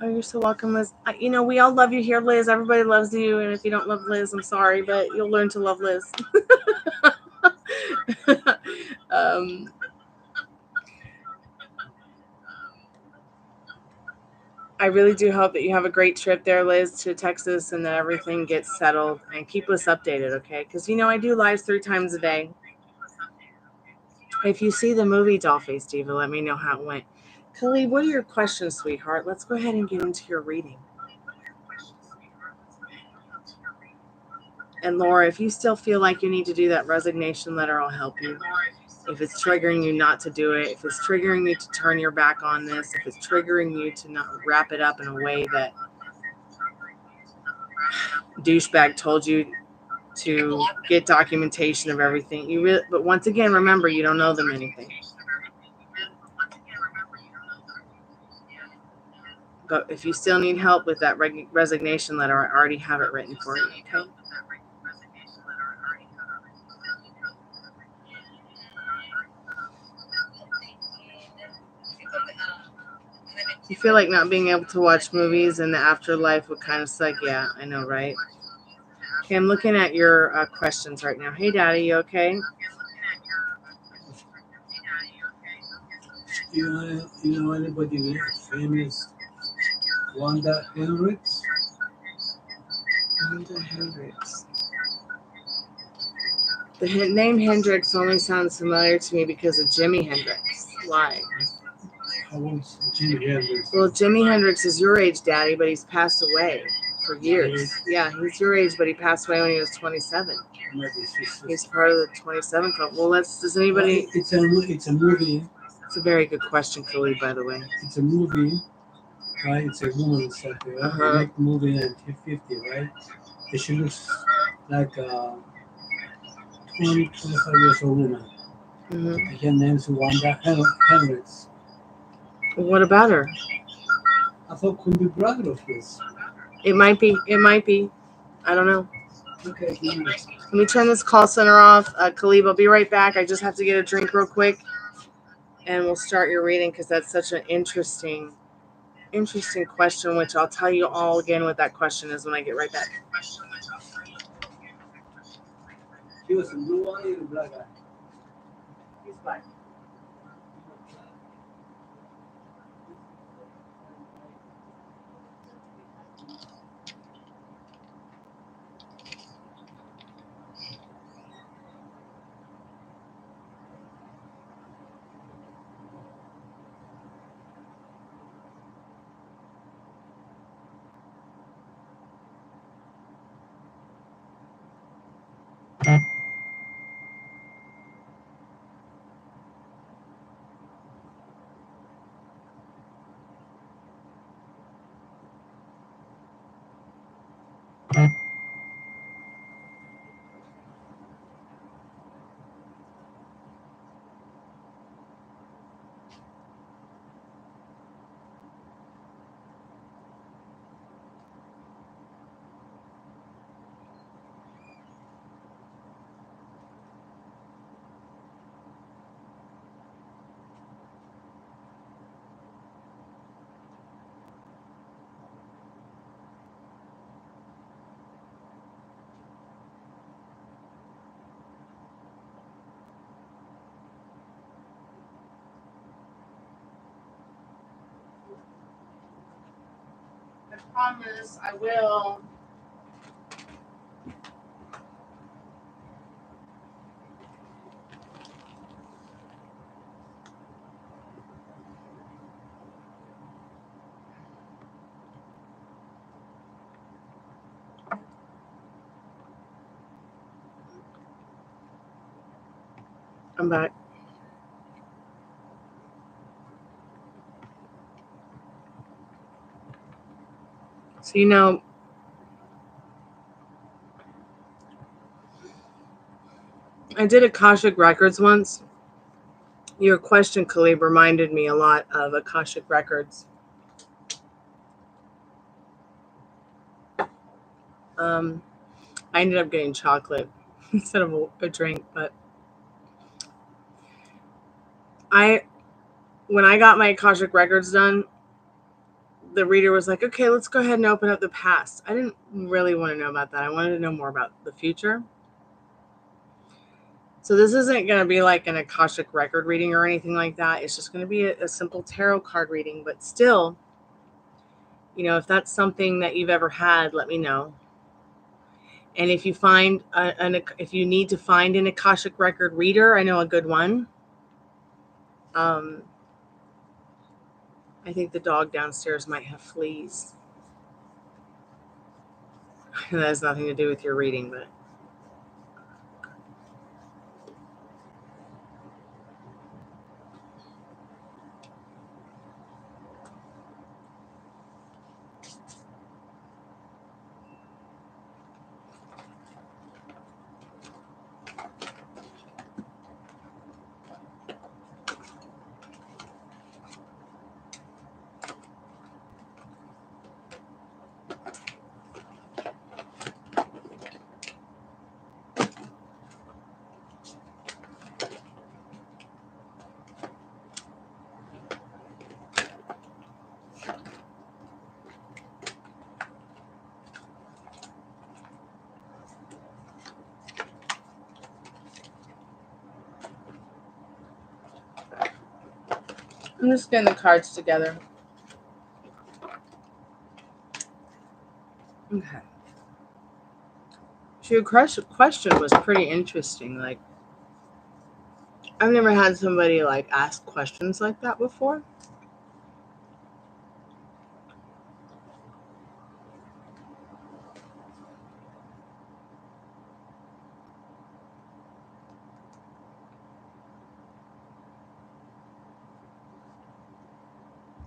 Oh, you're so welcome, Liz. You know, we all love you here, Liz. Everybody loves you, and if you don't love Liz, I'm sorry, but you'll learn to love Liz. I really do hope that you have a great trip there, Liz, to Texas, and that everything gets settled. And keep us updated, okay? Because, you know, I do lives 3 times a day. If you see the movie Dollface Diva, let me know how it went. Khalid, what are your questions, sweetheart? Let's go ahead and get into your reading. And Laura, if you still feel like you need to do that resignation letter, I'll help you. If it's triggering you not to do it, if it's triggering you to turn your back on this, if it's triggering you to not wrap it up in a way that douchebag told you to get documentation of everything. But once again, remember, you don't owe them anything. But if you still need help with that resignation letter, I already have it written for you, okay? You feel like not being able to watch movies in the afterlife would kind of suck? Yeah, I know, right? Okay, I'm looking at your questions right now. Hey, Daddy, you okay? You know anybody famous? Wanda Hendricks? Wanda Hendricks. The name Hendrix only sounds familiar to me because of Jimi Hendrix. Why? How old's Jimi Hendrix? Well, Jimi Hendrix is your age, Daddy, but he's passed away for years. Yeah, he's your age, but he passed away when he was 27. He's part of the 27 club. Well, does anybody... It's a movie. It's a very good question, Khalid, by the way. It's a movie, right? It's a woman stuff, right? They make the movie in 1950, right? And she looks like a 20, 25 years old woman. Mm-hmm. Her name's Wanda Hendricks. Well, what about her? I thought could be brother of his. It might be. I don't know. Okay. Let me turn this call center off. Khalid, I'll be right back. I just have to get a drink real quick. And we'll start your reading because that's such an interesting question, which I'll tell you all again what that question is when I get right back. He was a blue one or a black guy? He's black. promise I will. I'm back. So, you know, I did Akashic Records once. Your question, Khalib, reminded me a lot of Akashic Records. I ended up getting chocolate instead of a drink, but when I got my Akashic Records done, the reader was like, okay, let's go ahead and open up the past. I didn't really want to know about that. I wanted to know more about the future. So this isn't going to be like an Akashic record reading or anything like that. It's just going to be a simple tarot card reading. But still, you know, if that's something that you've ever had, let me know. And if you find if you need to find an Akashic record reader, I know a good one. I think the dog downstairs might have fleas. That has nothing to do with your reading, but I'm just getting the cards together. Okay. So your question was pretty interesting. Like, I've never had somebody like ask questions like that before.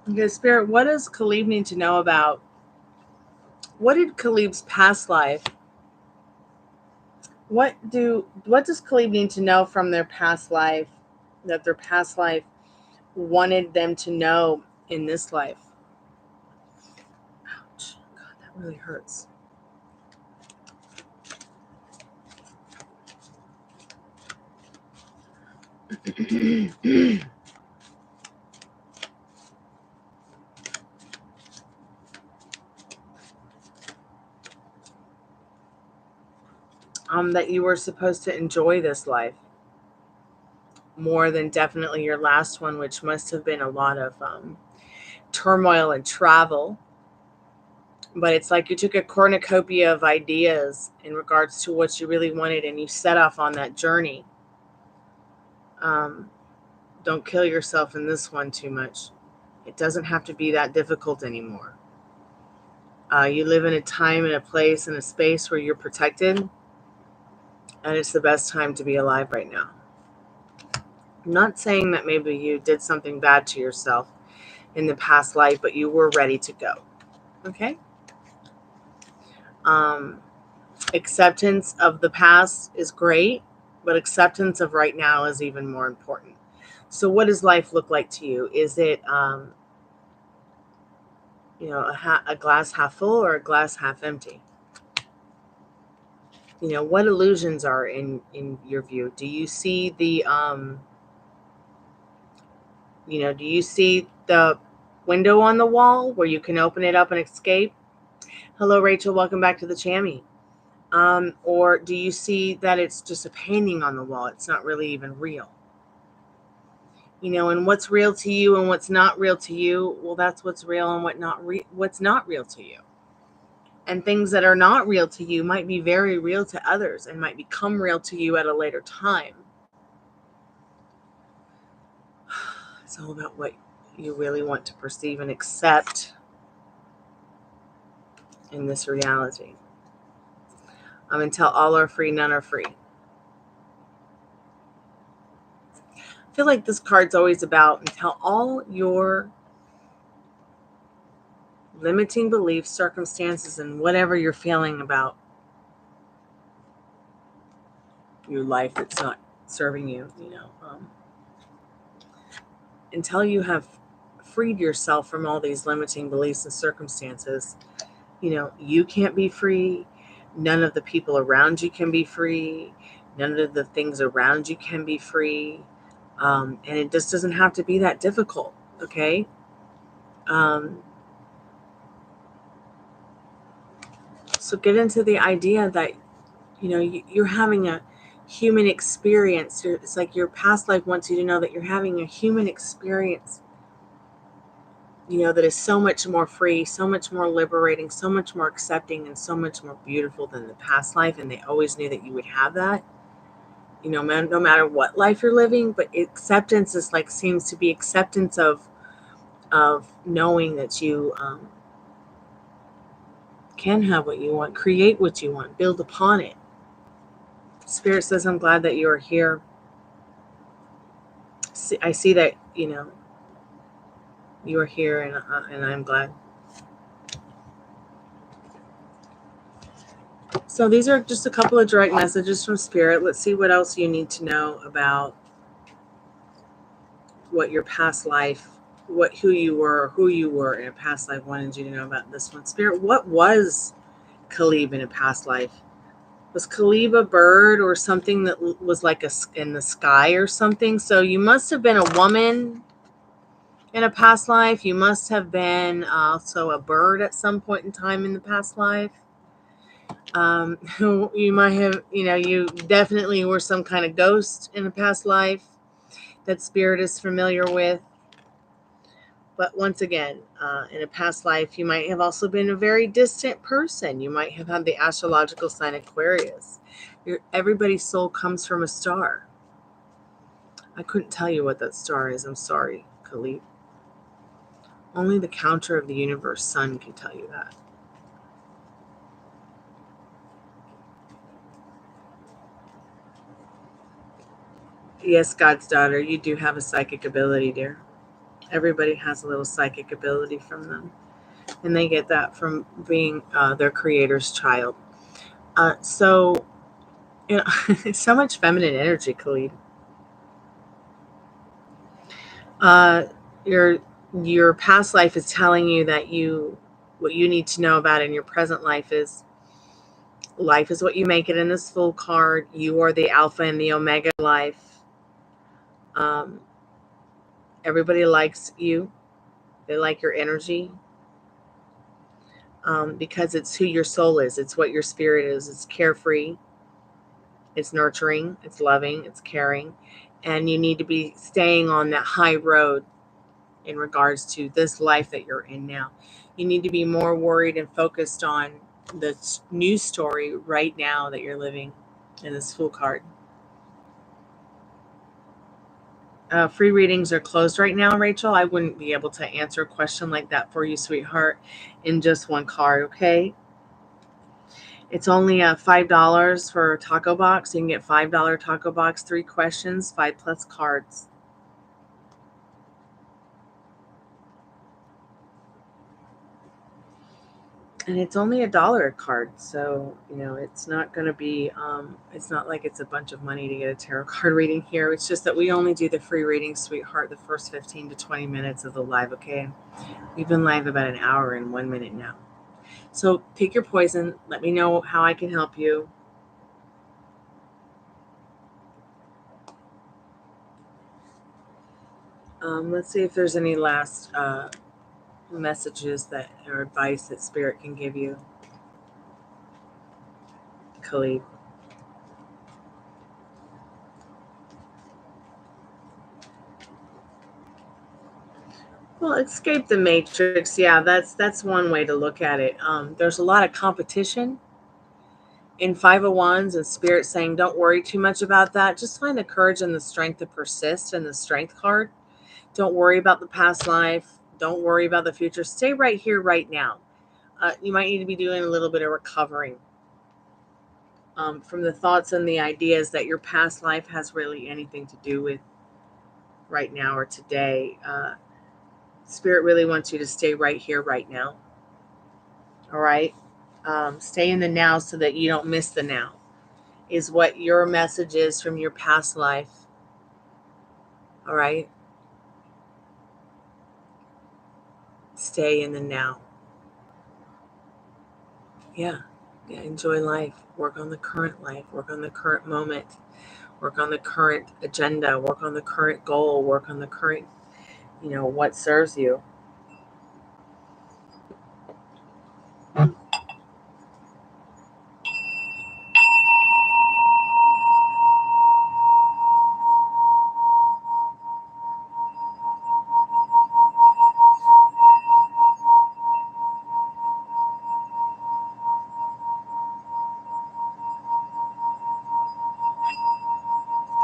Okay, Spirit, what does Khalib need to know about? What did Khalib's past life? What does Khalib need to know from their past life that their past life wanted them to know in this life? Ouch. God, that really hurts. That you were supposed to enjoy this life more than definitely your last one, which must have been a lot of turmoil and travel. But it's like you took a cornucopia of ideas in regards to what you really wanted and you set off on that journey. Don't kill yourself in this one too much. It doesn't have to be that difficult anymore. You live in a time and a place and a space where you're protected, and it's the best time to be alive right now. I'm not saying that maybe you did something bad to yourself in the past life, but you were ready to go. Okay? Acceptance of the past is great, but acceptance of right now is even more important. So what does life look like to you? Is it, a glass half full or a glass half empty? You know, what illusions are in your view? Do you see the, do you see the window on the wall where you can open it up and escape? Hello, Rachel. Welcome back to the Chammy. Or do you see that it's just a painting on the wall? It's not really even real. And what's real to you and what's not real to you, well, that's what's real and what's not real to you. And things that are not real to you might be very real to others and might become real to you at a later time. It's all about what you really want to perceive and accept in this reality. Until all are free, none are free. I feel like this card's always about until all your limiting beliefs, circumstances, and whatever you're feeling about your life that's not serving you, until you have freed yourself from all these limiting beliefs and circumstances, you can't be free. None of the people around you can be free. None of the things around you can be free. And it just doesn't have to be that difficult, okay? So get into the idea that, you're having a human experience. It's like your past life wants you to know that you're having a human experience, that is so much more free, so much more liberating, so much more accepting, and so much more beautiful than the past life. And they always knew that you would have that, no matter what life you're living. But acceptance is seems to be acceptance of knowing that you can have what you want, create what you want, build upon it. Spirit says, I'm glad that you are here. I see that, you are here, and I'm glad. So these are just a couple of direct messages from Spirit. Let's see what else you need to know about what your past life, who you were in a past life wanted you to know about this one. Spirit, what was Khalib in a past life? Was Khalib a bird or something that was in the sky or something? So you must have been a woman in a past life. You must have been also a bird at some point in time in the past life. You might have, you definitely were some kind of ghost in a past life that Spirit is familiar with. But once again, in a past life, you might have also been a very distant person. You might have had the astrological sign Aquarius. Everybody's soul comes from a star. I couldn't tell you what that star is. I'm sorry, Khalid. Only the counter of the universe, sun, can tell you that. Yes, God's daughter, you do have a psychic ability, dear. Everybody has a little psychic ability from them. And they get that from being their creator's child. So, it's so much feminine energy, Khalid. Your past life is telling you that what you need to know about in your present life is what you make it in this full card. You are the alpha and the omega life. Everybody likes you. They like your energy. Because it's who your soul is. It's what your spirit is. It's carefree. It's nurturing. It's loving. It's caring. And you need to be staying on that high road in regards to this life that you're in now. You need to be more worried and focused on the new story right now that you're living in this Fool card. Free readings are closed right now, Rachel. I wouldn't be able to answer a question like that for you, sweetheart, in just one card, okay? It's only $5 for a taco box. You can get $5 taco box, 3 questions, 5+ cards. And it's only $1 a card, so it's not going to be. It's not like it's a bunch of money to get a tarot card reading here. It's just that we only do the free reading, sweetheart, the first 15 to 20 minutes of the live. Okay, we've been live about an hour and 1 minute now. So pick your poison. Let me know how I can help you. Let's see if there's any last messages or advice that Spirit can give you, Khalid. Well, escape the matrix. Yeah, that's one way to look at it. There's a lot of competition in 501s and spirit saying don't worry too much about that. Just find the courage and the strength to persist, and the strength card. Don't worry about the past life. Don't worry about the future. Stay right here, right now. You might need to be doing a little bit of recovering from the thoughts and the ideas that your past life has really anything to do with right now or today. Spirit really wants you to stay right here, right now. All right? Stay in the now so that you don't miss the now, is what your message is from your past life. All right? Stay in the now. Yeah. Enjoy life. Work on the current life. Work on the current moment. Work on the current agenda. Work on the current goal. Work on the current, what serves you.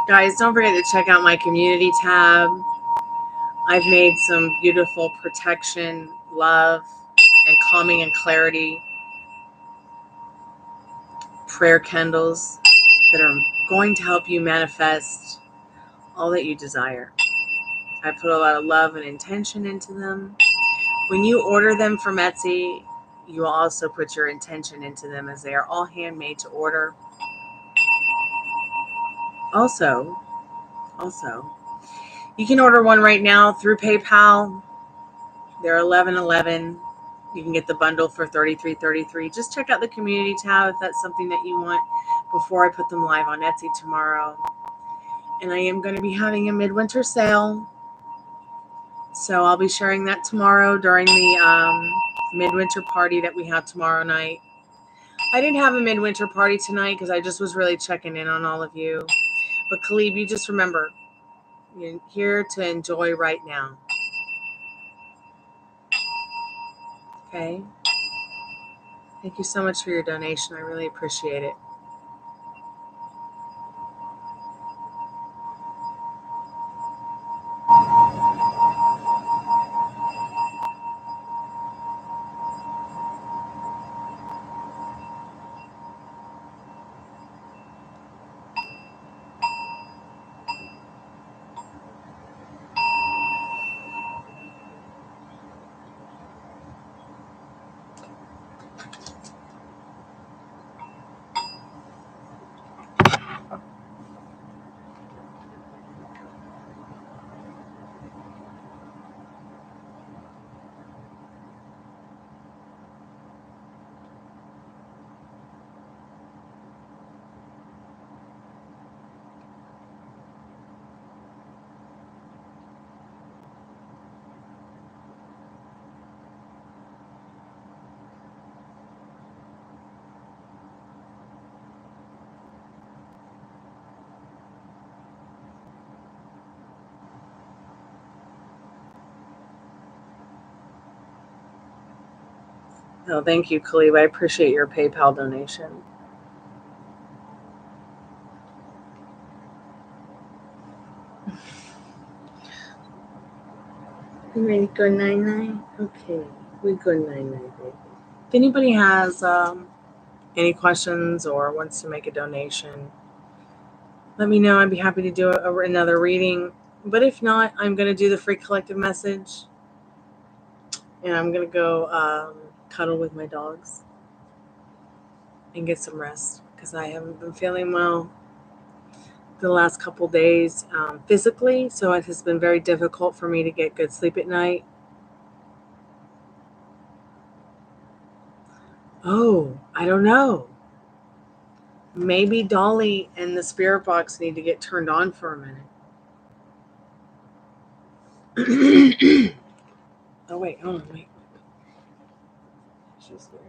Guys, don't forget to check out my community tab. I've made some beautiful protection, love, and calming and clarity prayer candles that are going to help you manifest all that you desire. I put a lot of love and intention into them. When you order them from Etsy, you will also put your intention into them, as they are all handmade to order. Also, you can order one right now through PayPal. They're $11.11. You can get the bundle for $33.33. Just check out the community tab if that's something that you want before I put them live on Etsy tomorrow. And I am going to be having a midwinter sale, so I'll be sharing that tomorrow during the midwinter party that we have tomorrow night. I didn't have a midwinter party tonight because I just was really checking in on all of you. But Khalib, you just remember, you're here to enjoy right now. Okay? Thank you so much for your donation. I really appreciate it. Oh, thank you, Khalib. I appreciate your PayPal donation. You ready to go 9-9? Okay, we go 9-9, baby. If anybody has any questions or wants to make a donation, let me know. I'd be happy to do another reading. But if not, I'm going to do the free collective message. And I'm going to go cuddle with my dogs and get some rest, because I haven't been feeling well the last couple days physically. So it has been very difficult for me to get good sleep at night. Oh, I don't know. Maybe Dolly and the spirit box need to get turned on for a minute. Oh, wait. Oh, wait. She's there.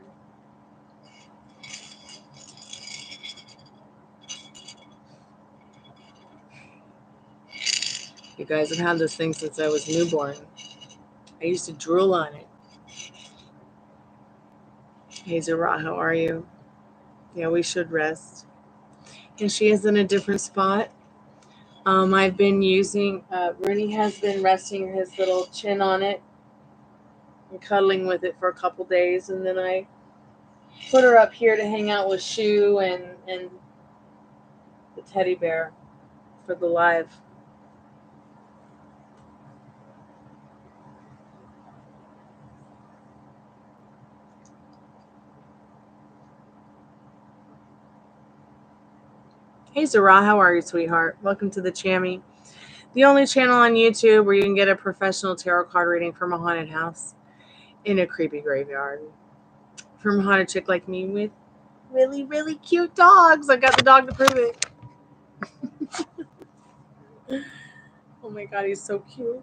You guys have had this thing since I was newborn. I used to drool on it. Hey, Zara, how are you? Yeah, we should rest. And she is in a different spot. I've been using, Rooney has been resting his little chin on it and cuddling with it for a couple days. And then I put her up here to hang out with Shu and the teddy bear for the live. Hey, Zara, how are you, sweetheart? Welcome to the Chammy, the only channel on YouTube where you can get a professional tarot card reading from a haunted house in a creepy graveyard. From a haunted chick like me with really, really cute dogs. I got the dog to prove it. Oh my God, he's so cute.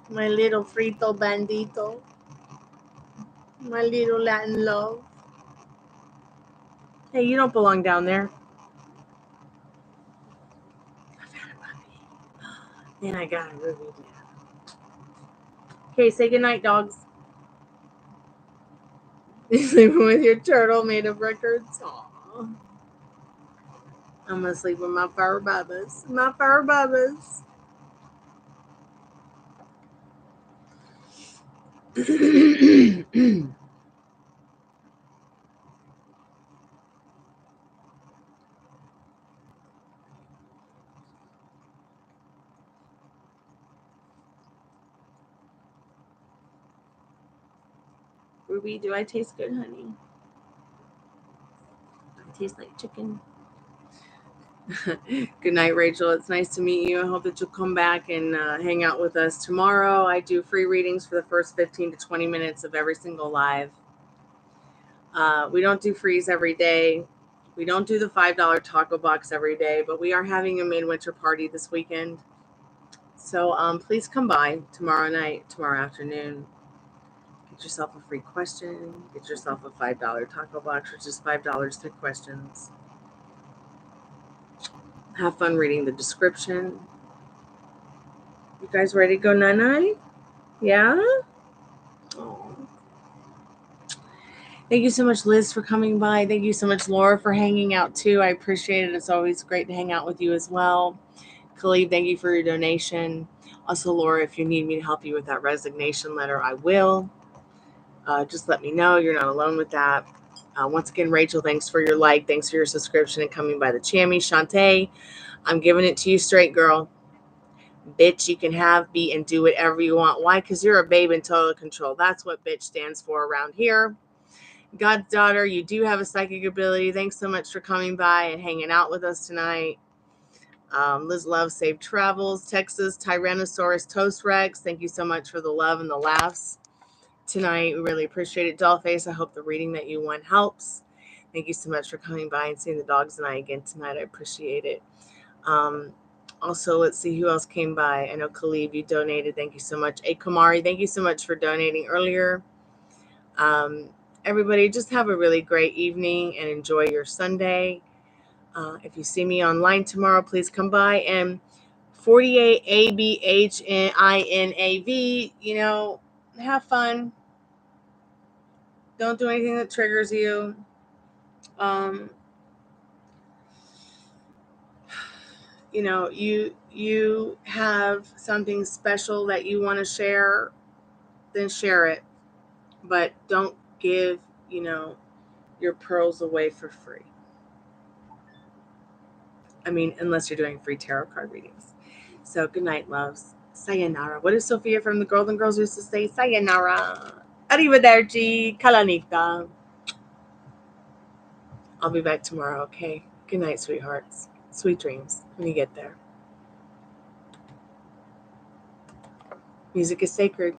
My little frito bandito. My little Latin love. Hey, you don't belong down there. I've had a puppy. And I got a Ruby now. Okay, say goodnight, dogs. You're sleeping with your turtle made of records? Aww. I'm gonna sleep with my fur bubbas. My fur bubbas. Ruby, do I taste good, honey? I taste like chicken. Good night, Rachel. It's nice to meet you. I hope that you'll come back and hang out with us tomorrow. I do free readings for the first 15 to 20 minutes of every single live. We don't do frees every day. We don't do the $5 taco box every day, but we are having a midwinter party this weekend. So please come by tomorrow night, tomorrow afternoon. Get yourself a free question. Get yourself a $5 taco box, which is $5 3 questions. Have fun reading the description. You guys ready to go night-night? Yeah? Oh. Thank you so much, Liz, for coming by. Thank you so much, Laura, for hanging out too. I appreciate it. It's always great to hang out with you as well. Khalid, thank you for your donation. Also, Laura, if you need me to help you with that resignation letter, I will. Just let me know. You're not alone with that. Once again, Rachel, thanks for your like. Thanks for your subscription and coming by the Chammy. Shantae, I'm giving it to you straight, girl. Bitch, you can have, be, and do whatever you want. Why? Because you're a babe in total control. That's what bitch stands for around here. God's daughter, you do have a psychic ability. Thanks so much for coming by and hanging out with us tonight. Liz Love, safe travels. Texas, Tyrannosaurus Toast Rex, thank you so much for the love and the laughs tonight. We really appreciate it. Dollface, I hope the reading that you won helps. Thank you so much for coming by and seeing the dogs and I again tonight. I appreciate it. Also, let's see who else came by. I know Khalib, you donated. Thank you so much. Hey, Kamari, thank you so much for donating earlier. Everybody, just have a really great evening and enjoy your Sunday. If you see me online tomorrow, please come by. And 48 ABHNINAV, have fun. Don't do anything that triggers you. You have something special that you want to share, then share it. But don't give, your pearls away for free. I mean, unless you're doing free tarot card readings. So good night, loves. Sayonara. What does Sophia from the Golden Girls used to say? Sayonara. Arrivederci. Kalanita. I'll be back tomorrow, okay? Good night, sweethearts. Sweet dreams when you get there. Music is sacred.